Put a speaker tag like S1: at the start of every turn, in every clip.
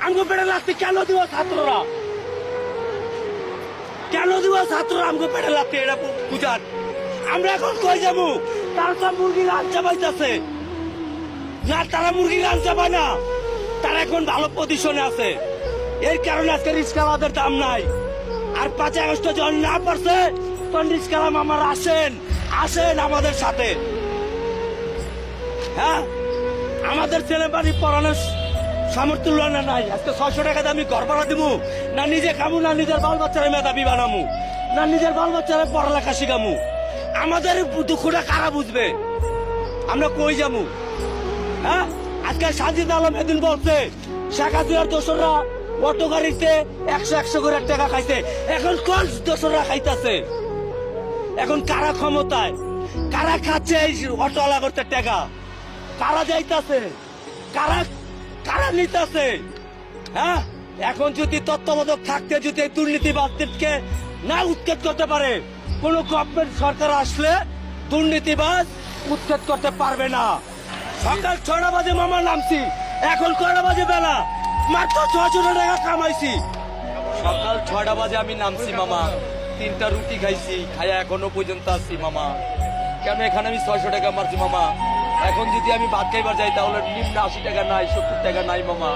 S1: আমগো পেটে লাত্তি কেন দিব ছাত্ররা? কেন দিব ছাত্ররা আমগো পেটে লাত্তি? এটা বুঝান। আমরা এখন কই যাবো? তারা তো মুরগি গান চাপাইতেছে না, তারা মুরগি গান চাপায় না, তারা এখন ভালো পজিশনে আছে। এর কারণে আজকে রিস্কাওয়ালাদের দাম নাই। আর 5 আগস্ট যখন না পারছে তখন রিস্কাওয়ালা মামারা আসেন, আসেন আমাদের সাথে। হ্যাঁ, আমাদের ছেলে বাড়ি পড়ানোর সামর্থ্য নাই। আজকে 600 টাকা দিয়ে আমি ঘর ভাড়া দিব না, নিজে খামু না, নিজের বাল বাচ্চারা মেধাবী বানামু না, নিজের বাল বাচ্চারা পড়ালেখা শিখামু? আমাদের দুঃখটা কারা বুঝবে? আমরা কই যাবো? হ্যাঁ, আজকে সাজিদ আলম এদিন বলছে শেখ হাসিনার দোসররা অটো গাড়িতে 100 করে টাকা খাইছে। এখন কোন দোসররা খাইতেছে? এখন কারা ক্ষমতায়? কারা খাচ্ছে এই অটোওয়ালা করতে টাকা? কারা যাইতাছে? কারা কারা নিতেছে? হ্যাঁ, এখন যদি তত্ত্বাবধায়ক থাকতে যদি এই দুর্নীতিবাদদেরকে না উচ্ছেদ করতে পারে, কোন গভর্নমেন্ট সরকার আসলে দুর্নীতিবাদ উচ্ছেদ করতে পারবে না। সকাল 6টা বাজে মামা নামছি, এখন কয়টা বাজে বেলা? মাত্র 600 টাকা কামাইছি। সকাল 6টা বাজে আমি নামছি মামা, 3টা রুটি খাইছি, খাইয়া এখনো পর্যন্ত আসছি মামা। কেন এখানে আমি 600 টাকা মারছি মামা? এখন যদি আমি ভাত খাইবার যাই তাহলে নিম্ন 80 টাকা নাই, 70 টাকা নাই মামা।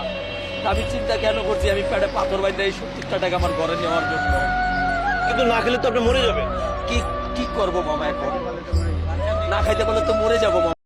S1: আমি চিন্তা কেন করছি আমি পেটে পাথর বাইন্দা এই 70টা টাকা আমার ঘরে নেওয়ার জন্য? কিন্তু না খেলে তো আপনি মরে যাবে। কি কি করবো মামা? এখন না খাইতে পারলে তো মরে যাবো মামা।